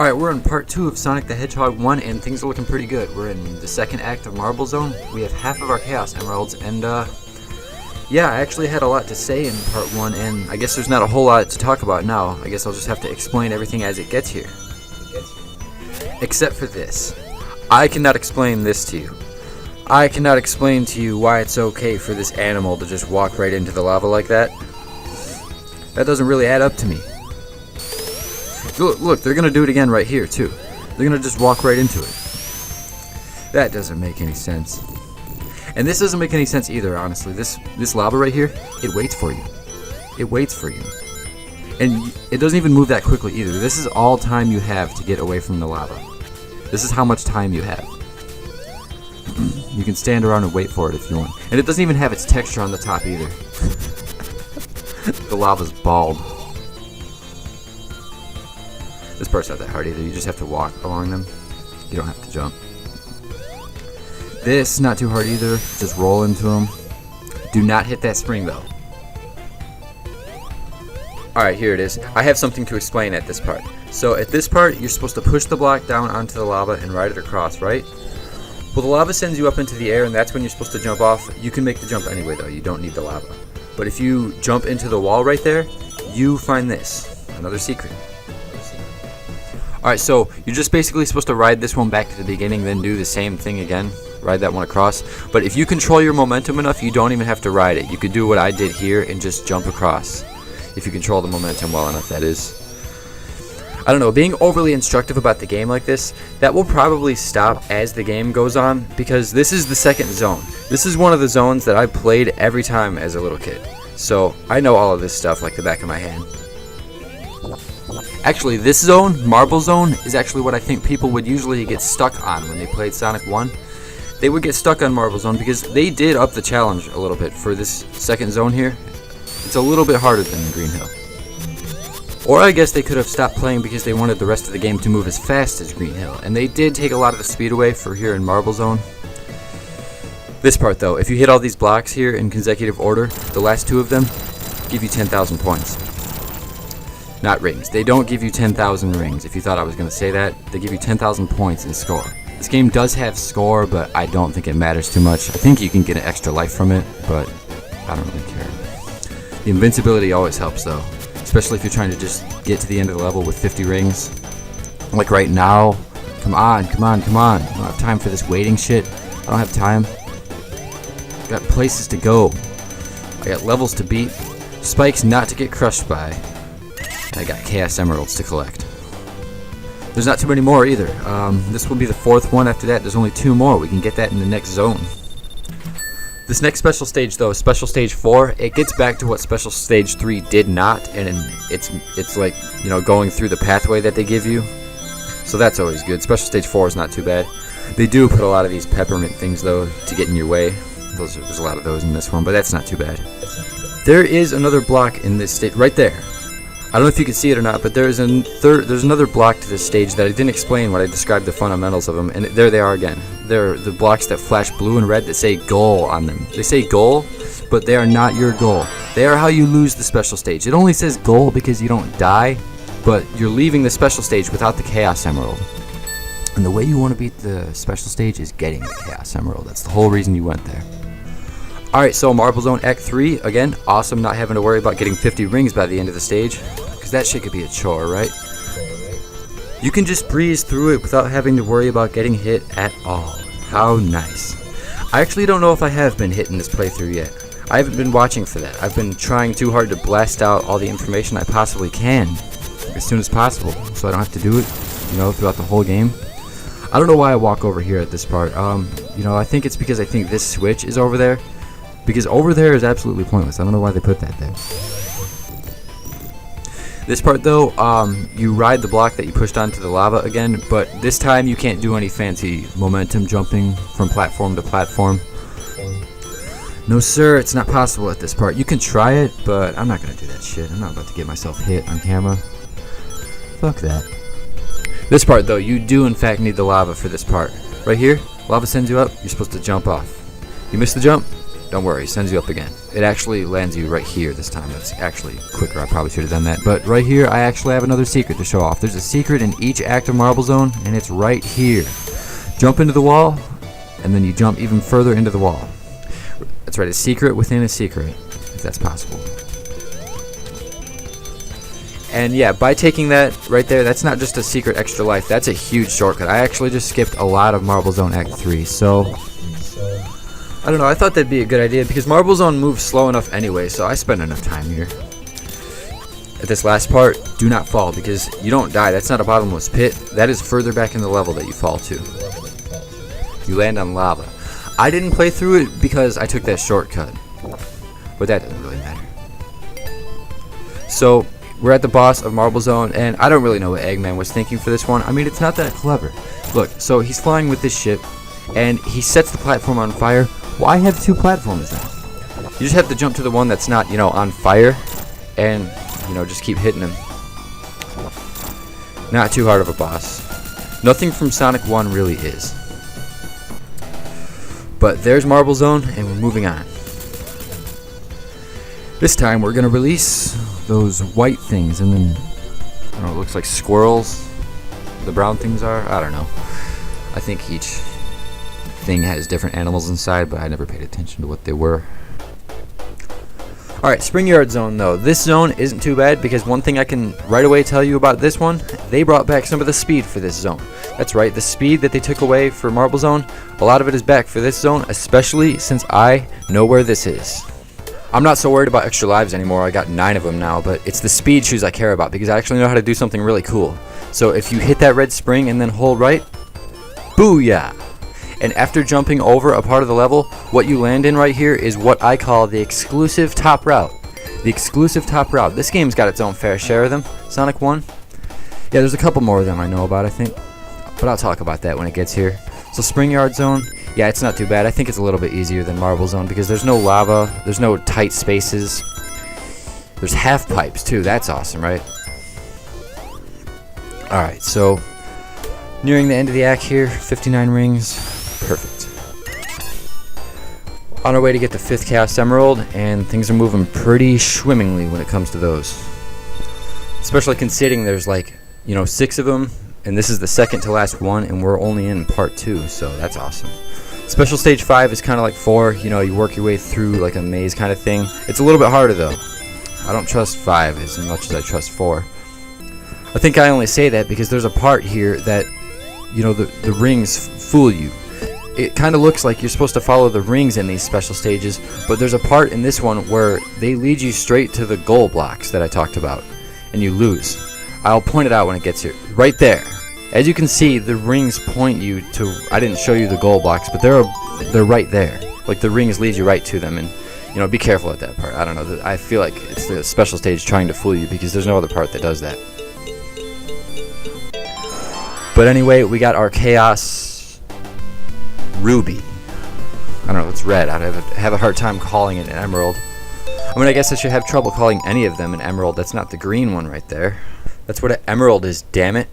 Alright, we're in part 2 of Sonic the Hedgehog 1, and things are looking pretty good. We're in the second act of Marble Zone. We have half of our Chaos Emeralds, and yeah, I actually had a lot to say in part 1, and I guess there's not a whole lot to talk about now. I guess I'll just have to explain everything as it gets here. Except for this. I cannot explain this to you. I cannot explain to you why it's okay for this animal to just walk right into the lava like that. That doesn't really add up to me. Look, they're gonna do it again right here too. They're gonna just walk right into it. That doesn't make any sense. And this doesn't make any sense either, honestly. This lava right here, it waits for you. It waits for you. And it doesn't even move that quickly either. This is all time you have to get away from the lava. This is how much time you have. You can stand around and wait for it if you want. And it doesn't even have its texture on the top either. The lava's bald. This part's not that hard either. You just have to walk along them. You don't have to jump. This, not too hard either. Just roll into them. Do not hit that spring though. Alright, here it is. I have something to explain at this part. So at this part, you're supposed to push the block down onto the lava and ride it across, right? Well, the lava sends you up into the air, and that's when you're supposed to jump off. You can make the jump anyway though. You don't need the lava. But if you jump into the wall right there, you find this. Another secret. Alright, so you're just basically supposed to ride this one back to the beginning, then do the same thing again. Ride that one across. But if you control your momentum enough, you don't even have to ride it. You could do what I did here and just jump across. If you control the momentum well enough, that is. I don't know, being overly instructive about the game like this, that will probably stop as the game goes on, because this is the second zone. This is one of the zones that I played every time as a little kid. So I know all of this stuff like the back of my hand. Actually, this zone, Marble Zone, is actually what I think people would usually get stuck on when they played Sonic 1. They would get stuck on Marble Zone because they did up the challenge a little bit for this second zone here. It's a little bit harder than Green Hill. Or I guess they could have stopped playing because they wanted the rest of the game to move as fast as Green Hill. And they did take a lot of the speed away for here in Marble Zone. This part though, if you hit all these blocks here in consecutive order, the last two of them give you 10,000 points. Not rings. They don't give you 10,000 rings. If you thought I was going to say that, they give you 10,000 points in score. This game does have score, but I don't think it matters too much. I think you can get an extra life from it, but I don't really care. The invincibility always helps though, especially if you're trying to just get to the end of the level with 50 rings. Like right now. Come on, come on, come on. I don't have time for this waiting shit. I don't have time. I got places to go. I got levels to beat. Spikes not to get crushed by. I got Chaos Emeralds to collect. There's not too many more either. This will be the fourth one after that. There's only 2 more. We can get that in the next zone. This next special stage though, Special Stage 4, it gets back to what Special Stage 3 did not, and it's like, you know, going through the pathway that they give you. So that's always good. Special Stage 4 is not too bad. They do put a lot of these peppermint things though to get in your way. There's a lot of those in this one, but that's not too bad. There is another block in this stage right there. I don't know if you can see it or not, but there's another block to this stage that I didn't explain when I described the fundamentals of them, and there they are again. They're the blocks that flash blue and red that say goal on them. They say goal, but they are not your goal. They are how you lose the special stage. It only says goal because you don't die, but you're leaving the special stage without the Chaos Emerald. And the way you want to beat the special stage is getting the Chaos Emerald. That's the whole reason you went there. Alright, so Marble Zone Act 3, again, awesome not having to worry about getting 50 rings by the end of the stage, because that shit could be a chore, right? You can just breeze through it without having to worry about getting hit at all. How nice. I actually don't know if I have been hit in this playthrough yet. I haven't been watching for that. I've been trying too hard to blast out all the information I possibly can as soon as possible, so I don't have to do it, you know, throughout the whole game. I don't know why I walk over here at this part. You know, I think it's because I think this switch is over there. Because over there is absolutely pointless. I don't know why they put that there. This part though, you ride the block that you pushed onto the lava again, but this time you can't do any fancy momentum jumping from platform to platform. No sir, it's not possible at this part. You can try it, but I'm not going to do that shit. I'm not about to get myself hit on camera. Fuck that. This part though, you do in fact need the lava for this part. Right here, lava sends you up, you're supposed to jump off. You miss the jump, Don't worry, it sends you up again. It actually lands you right here this time. That's actually quicker. I probably should have done that. But right here, I actually have another secret to show off. There's a secret in each active marble zone, and it's right here. Jump into the wall, and then you jump even further into the wall. That's right, a secret within a secret, if that's possible. And yeah, by taking that right there, that's not just a secret extra life. That's a huge shortcut. I actually just skipped a lot of Marble Zone Act 3, so I don't know, I thought that'd be a good idea because Marble Zone moves slow enough anyway, so I spent enough time here. At this last part, do not fall because you don't die. That's not a bottomless pit. That is further back in the level that you fall to. You land on lava. I didn't play through it because I took that shortcut, but that doesn't really matter. So we're at the boss of Marble Zone, and I don't really know what Eggman was thinking for this one. I mean, it's not that clever. Look, so he's flying with this ship, and he sets the platform on fire. Why have two platforms now? You just have to jump to the one that's not, on fire, and, just keep hitting him. Not too hard of a boss. Nothing from Sonic 1 really is. But there's Marble Zone, and we're moving on. This time we're going to release those white things, and then, I don't know, it looks like squirrels. The brown things are? I don't know. I think each thing has different animals inside, but I never paid attention to what they were. Alright, Spring Yard Zone though. This zone isn't too bad because one thing I can right away tell you about this one, they brought back some of the speed for this zone. That's right, the speed that they took away for Marble Zone, a lot of it is back for this zone, especially since I know where this is. I'm not so worried about extra lives anymore, I got 9 of them now, but it's the speed shoes I care about because I actually know how to do something really cool. So if you hit that red spring and then hold right, booyah! And after jumping over a part of the level, what you land in right here is what I call the exclusive top route. The exclusive top route. This game's got its own fair share of them. Sonic 1. Yeah, there's a couple more of them I know about, I think. But I'll talk about that when it gets here. So Spring Yard Zone, yeah, it's not too bad. I think it's a little bit easier than Marble Zone because there's no lava, there's no tight spaces. There's half pipes too. That's awesome, right? Alright, so nearing the end of the act here, 59 rings. Perfect. On our way to get the 5th Chaos Emerald, and things are moving pretty swimmingly when it comes to those. Especially considering there's 6 of them, and this is the second to last one, and we're only in part 2, so that's awesome. Special Stage 5 is kind of like 4, you work your way through like a maze kind of thing. It's a little bit harder though. I don't trust 5 as much as I trust 4. I think I only say that because there's a part here that, the rings fool you. It kind of looks like you're supposed to follow the rings in these special stages, but there's a part in this one where they lead you straight to the goal blocks that I talked about, and you lose. I'll point it out when it gets here. Right there. As you can see, the rings point you to, I didn't show you the goal blocks, but they're right there. Like the rings lead you right to them, and be careful at that part. I don't know. I feel like it's the special stage trying to fool you because there's no other part that does that. But anyway, we got our Chaos Ruby. I don't know, it's red. I have a hard time calling it an emerald. I mean, I guess I should have trouble calling any of them an emerald. That's not the green one right there. That's what an emerald is, damn it.